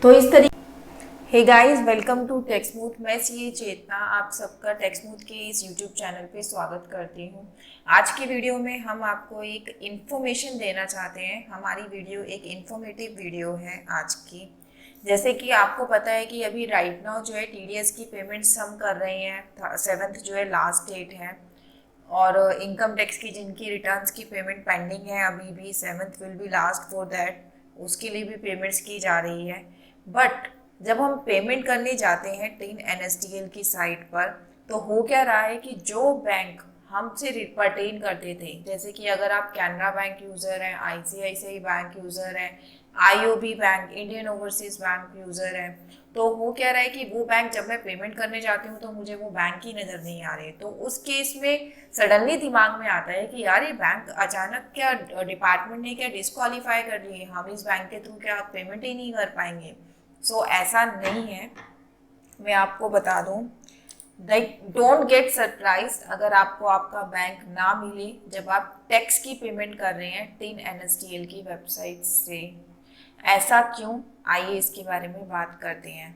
तो इस तरीके हे गाइस, वेलकम टू टेक्समूथ। मैं सीए चेतना आप सबका टेक्समूथ के इस यूट्यूब चैनल पे स्वागत करती हूँ। आज की वीडियो में हम आपको एक इन्फॉर्मेशन देना चाहते हैं। हमारी वीडियो एक इन्फॉर्मेटिव वीडियो है आज की। जैसे कि आपको पता है कि अभी राइट नाउ जो है टीडीएस की पेमेंट्स हम कर रहे हैं। 7th जो है लास्ट डेट है, और इनकम टैक्स की जिनकी रिटर्न्स की पेमेंट पेंडिंग है अभी भी 7th will be last for that, उसके लिए भी पेमेंट्स की जा रही है। बट जब हम पेमेंट करने जाते हैं टीन एनएसडीएल की साइट पर, तो हो क्या रहा है कि जो बैंक हमसे परटेन करते थे, जैसे कि अगर आप कैनरा बैंक यूज़र हैं, आईसीआईसीआई बैंक यूज़र हैं, IOB bank, Indian overseas bank user हैं, तो हो क्या रहा है कि वो बैंक जब मैं पेमेंट करने जाती हूँ तो मुझे वो बैंक ही नज़र नहीं आ रहे। तो उस केस में सडनली दिमाग में आता है कि यार ये बैंक अचानक क्या डिपार्टमेंट ने क्या डिस्क्वालीफाई कर दिए, हम इस बैंक के थ्रू क्या पेमेंट ही नहीं कर पाएंगे। सो ऐसा नहीं है। मैं आपको बता दूं, डोंट गेट सरप्राइज अगर आपको आपका बैंक ना मिले जब आप टैक्स की पेमेंट कर रहे हैं टीन एनएसडीएल की वेबसाइट से। ऐसा क्यों, आइए इसके बारे में बात करते हैं।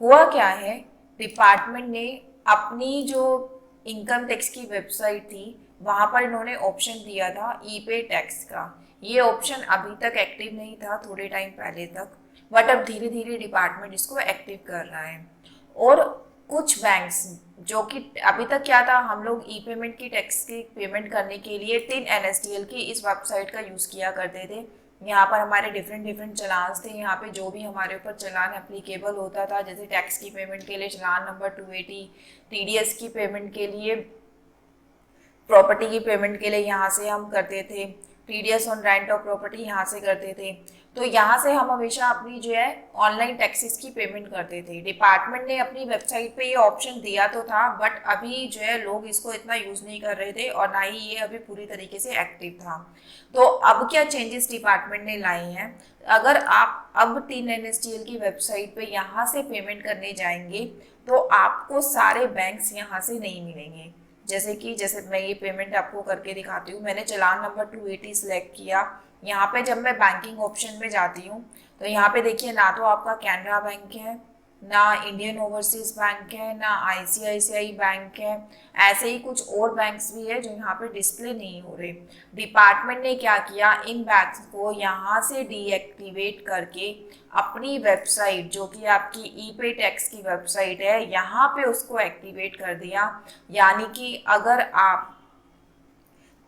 हुआ क्या है, डिपार्टमेंट ने अपनी जो इनकम टैक्स की वेबसाइट थी वहाँ पर इन्होंने ऑप्शन दिया था ई पे टैक्स का। ये ऑप्शन अभी तक एक्टिव नहीं था, थोड़े टाइम पहले तक, बट अब धीरे धीरे डिपार्टमेंट इसको एक्टिव कर रहा है। और कुछ बैंक्स जो कि अभी तक क्या था, हम लोग ई पेमेंट की टैक्स की पेमेंट करने के लिए टिन एनएसडीएल की इस वेबसाइट का यूज़ किया करते थे। यहाँ पर हमारे डिफरेंट डिफरेंट चलान्स थे। यहाँ पे जो भी हमारे ऊपर चलान एप्लीकेबल होता था, जैसे टैक्स की पेमेंट के लिए चलान नंबर 280, टीडीएस की पेमेंट के लिए, प्रॉपर्टी की पेमेंट के लिए यहाँ से हम करते थे, TDS on rent of property यहाँ से करते थे। तो यहाँ से हम हमेशा अपनी जो है ऑनलाइन टैक्सेस की पेमेंट करते थे। डिपार्टमेंट ने अपनी वेबसाइट पे ये ऑप्शन दिया तो था, बट अभी जो है लोग इसको इतना यूज़ नहीं कर रहे थे और ना ही ये अभी पूरी तरीके से एक्टिव था। तो अब क्या चेंजेस डिपार्टमेंट ने लाए हैं, अगर आप अब टीन एनएसडीएल की वेबसाइट पे यहाँ से पेमेंट करने जाएंगे तो आपको सारे बैंक्स यहाँ से नहीं मिलेंगे। जैसे मैं ये पेमेंट आपको करके दिखाती हूँ। मैंने चालान नंबर 280 सिलेक्ट किया। यहाँ पे जब मैं बैंकिंग ऑप्शन में जाती हूँ तो यहाँ पे देखिए, ना तो आपका कैनरा बैंक है, ना इंडियन ओवरसीज बैंक है, ना आईसीआईसीआई बैंक है। ऐसे ही कुछ और बैंक्स भी है जो यहाँ पे डिस्प्ले नहीं हो रहे। डिपार्टमेंट ने क्या किया, इन बैंक्स को यहाँ से डीएक्टिवेट करके अपनी वेबसाइट जो कि आपकी ई पे टैक्स की वेबसाइट है यहाँ पे उसको एक्टिवेट कर दिया। यानी कि अगर आप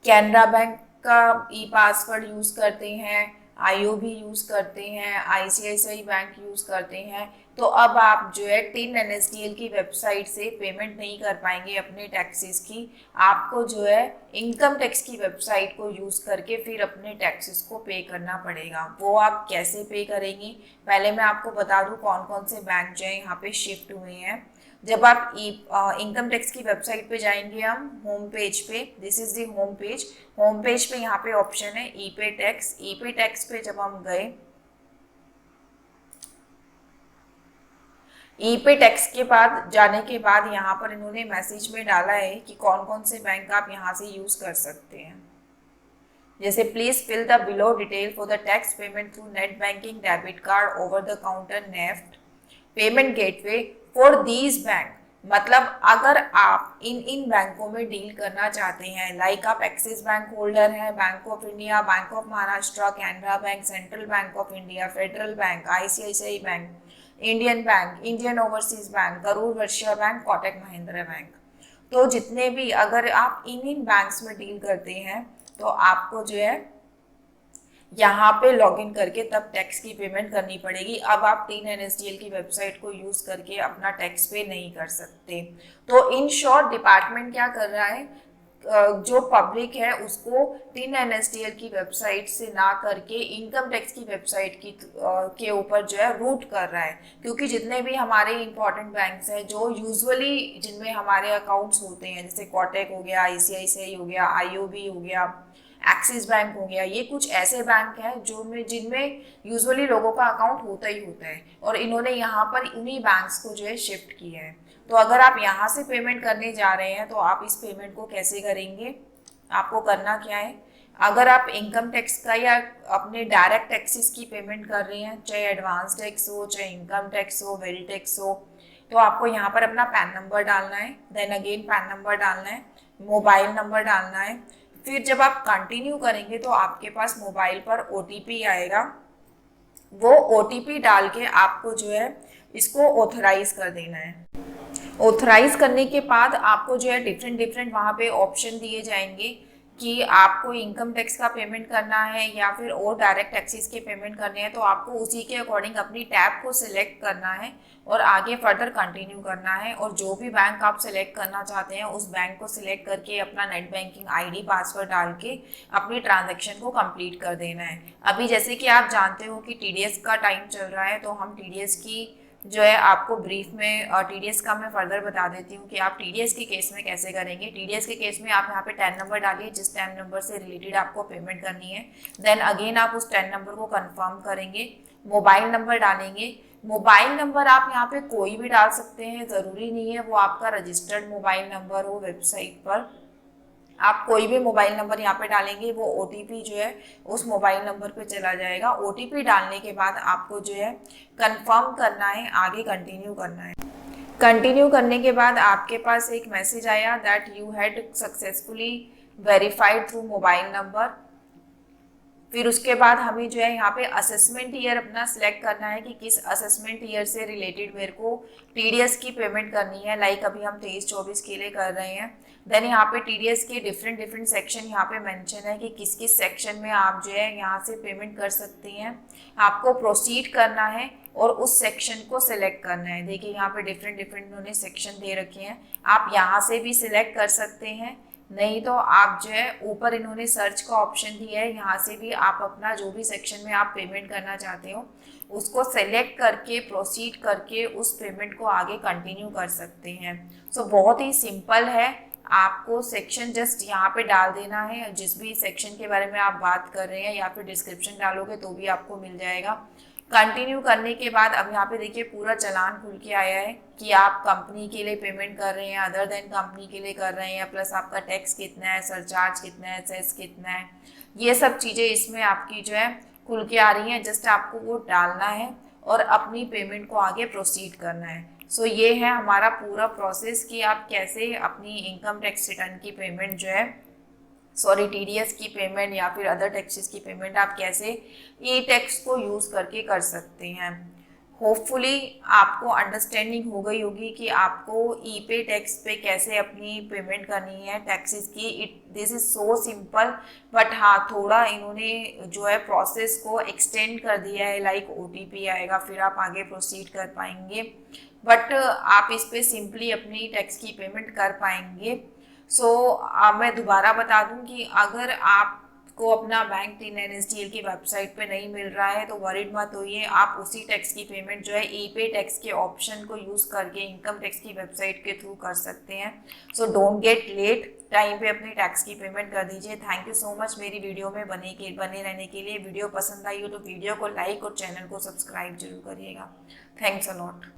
कैनरा बैंक का ई पासवर्ड यूज़ करते हैं, आईओबी यूज़ करते हैं, आईसीआईसीआई बैंक यूज़ करते हैं, तो अब आप जो है टिन एनएसडीएल की वेबसाइट से पेमेंट नहीं कर पाएंगे अपने टैक्सेस की। आपको जो है इनकम टैक्स की वेबसाइट को यूज़ करके फिर अपने टैक्सेस को पे करना पड़ेगा। वो आप कैसे पे करेंगे, पहले मैं आपको बता दूँ कौन कौन से बैंक जो है यहाँ पे शिफ्ट हुए हैं। जब आप इनकम टैक्स की वेबसाइट पे जाएंगे, हम होम पेज पे, this is the home page. Home page पे यहाँ पे ऑप्शन है ई पे टैक्स। ई पे टैक्स पे जब हम गए, ई पे टैक्स के बाद जाने के बाद यहाँ पर इन्होंने मैसेज में डाला है कि कौन कौन से बैंक आप यहाँ से यूज कर सकते हैं। जैसे please fill the below detail for the tax payment through net banking, debit card, over the counter, NEFT, payment gateway for these bank. मतलब अगर आप इन बैंकों में डील करना चाहते हैं, लाइक आप एक्सिस बैंक होल्डर हैं, bank of India, bank of Maharashtra, Canara bank, central bank of India, federal bank, ICICI bank, Indian bank, Indian overseas bank, Karur Vysya bank, Kotak Mahindra bank, तो जितने भी अगर आप इन बैंक्स में डील करते हैं तो आपको जो है यहाँ पे लॉगिन करके तब टैक्स की पेमेंट करनी पड़ेगी। अब आप टीन एनएसडीएल की वेबसाइट को यूज करके अपना टैक्स पे नहीं कर सकते। तो इन शॉर्ट डिपार्टमेंट क्या कर रहा है, जो पब्लिक है उसको टीन एनएसडीएल की वेबसाइट से ना करके इनकम टैक्स की वेबसाइट की के ऊपर जो है रूट कर रहा है। क्योंकि जितने भी हमारे इंपॉर्टेंट बैंक्स हैं जो यूजुअली जिनमें हमारे अकाउंट्स होते हैं, जैसे कोटक हो गया, आईसीआईसीआई हो गया, आईओबी हो गया, एक्सिस बैंक हो गया, ये कुछ ऐसे बैंक हैं जो में जिनमें यूजुअली लोगों का अकाउंट होता ही होता है, और इन्होंने यहाँ पर उन्हीं बैंक्स को जो है शिफ्ट किया है। तो अगर आप यहाँ से पेमेंट करने जा रहे हैं तो आप इस पेमेंट को कैसे करेंगे, आपको करना क्या है, अगर आप इनकम टैक्स का या अपने डायरेक्ट टैक्सेस की पेमेंट कर रहे हैं, चाहे एडवांस टैक्स हो, चाहे इनकम टैक्स हो, वेल टैक्स हो, तो आपको यहाँ पर अपना पैन नंबर डालना है, देन अगेन पैन नंबर डालना है, मोबाइल नंबर डालना है। फिर जब आप कंटिन्यू करेंगे तो आपके पास मोबाइल पर ओटीपी आएगा। वो ओटीपी डाल के आपको जो है इसको ऑथराइज कर देना है। ऑथराइज करने के बाद आपको जो है डिफरेंट डिफरेंट वहाँ पे ऑप्शन दिए जाएंगे कि आपको इनकम टैक्स का पेमेंट करना है या फिर और डायरेक्ट टैक्सेस के पेमेंट करने हैं, तो आपको उसी के अकॉर्डिंग अपनी टैब को सिलेक्ट करना है और आगे फर्दर कंटिन्यू करना है। और जो भी बैंक आप सिलेक्ट करना चाहते हैं उस बैंक को सिलेक्ट करके अपना नेट बैंकिंग आईडी पासवर्ड डाल के अपनी ट्रांजैक्शन को कंप्लीट कर देना है। अभी जैसे कि आप जानते हो कि टीडीएस का टाइम चल रहा है, तो हम टीडीएस की जो है आपको ब्रीफ में टीडीएस का मैं फर्दर बता देती हूँ कि आप टीडीएस के केस में कैसे करेंगे। टीडीएस के केस में आप यहाँ पे टैन नंबर डालिए जिस टैन नंबर से रिलेटेड आपको पेमेंट करनी है। देन अगेन आप उस टैन नंबर को कंफर्म करेंगे, मोबाइल नंबर डालेंगे। मोबाइल नंबर आप यहाँ पे कोई भी डाल सकते हैं, ज़रूरी नहीं है वो आपका रजिस्टर्ड मोबाइल नंबर हो वेबसाइट पर। आप कोई भी मोबाइल नंबर यहाँ पे डालेंगे, वो ओटीपी जो है उस मोबाइल नंबर पे चला जाएगा। ओटीपी डालने के बाद आपको जो है कंफर्म करना है, आगे कंटिन्यू करना है। कंटिन्यू करने के बाद आपके पास एक मैसेज आया that you had successfully verified through mobile number. फिर उसके बाद हमें जो है यहाँ पे असेसमेंट ईयर अपना सिलेक्ट करना है कि किस असेसमेंट ईयर से रिलेटेड मेरे को टीडीएस की पेमेंट करनी है। लाइक अभी हम 23-24 के लिए कर रहे हैं। देन यहाँ पे टीडीएस के डिफरेंट डिफरेंट सेक्शन यहाँ पे मेंशन है कि किस किस सेक्शन में आप जो है यहाँ से पेमेंट कर सकती हैं। आपको प्रोसीड करना है और उस सेक्शन को सिलेक्ट करना है। देखिए यहाँ पे डिफरेंट डिफरेंट उन्होंने सेक्शन दे रखे हैं, आप यहाँ से भी सिलेक्ट कर सकते हैं, नहीं तो आप जो है ऊपर इन्होंने सर्च का ऑप्शन दिया है, यहाँ से भी आप अपना जो भी सेक्शन में आप पेमेंट करना चाहते हो उसको सेलेक्ट करके प्रोसीड करके उस पेमेंट को आगे कंटिन्यू कर सकते हैं। सो बहुत ही सिंपल है, आपको सेक्शन जस्ट यहाँ पे डाल देना है, जिस भी सेक्शन के बारे में आप बात कर रहे हैं, या फिर डिस्क्रिप्शन डालोगे तो भी आपको मिल जाएगा। कंटिन्यू करने के बाद अब यहाँ पे देखिए पूरा चालान खुल के आया है कि आप कंपनी के लिए पेमेंट कर रहे हैं, अदर देन कंपनी के लिए कर रहे हैं, प्लस आपका टैक्स कितना है, सरचार्ज कितना है, सेस कितना है, ये सब चीज़ें इसमें आपकी जो है खुल के आ रही हैं। जस्ट आपको वो डालना है और अपनी पेमेंट को आगे प्रोसीड करना है। सो ये है हमारा पूरा प्रोसेस कि आप कैसे अपनी इनकम टैक्स रिटर्न की पेमेंट जो है टीडीएस की पेमेंट या फिर अदर टैक्सेस की पेमेंट आप कैसे ई टैक्स को यूज़ करके कर सकते हैं। होपफुली आपको अंडरस्टैंडिंग हो गई होगी कि आपको ई पे टैक्स पे कैसे अपनी पेमेंट करनी है टैक्सेस की। This is so simple, but हाँ थोड़ा इन्होंने जो है प्रोसेस को एक्सटेंड कर दिया है। लाइक ओटीपी आएगा फिर आप आगे प्रोसीड कर पाएंगे, बट आप इस पे सिंपली अपनी टैक्स की पेमेंट कर पाएंगे। मैं दोबारा बता दूं कि अगर आपको अपना बैंक TIN/NSDL की वेबसाइट पे नहीं मिल रहा है तो वरीड मत होइए, आप उसी टैक्स की पेमेंट जो है ई पे टैक्स के ऑप्शन को यूज़ करके इनकम टैक्स की वेबसाइट के थ्रू कर सकते हैं। So don't get late, time पे अपनी टैक्स की पेमेंट कर दीजिए। थैंक यू सो मच मेरी वीडियो में बने रहने के लिए। वीडियो पसंद आई हो तो वीडियो को लाइक और चैनल को सब्सक्राइब जरूर करिएगा। Thanks a lot.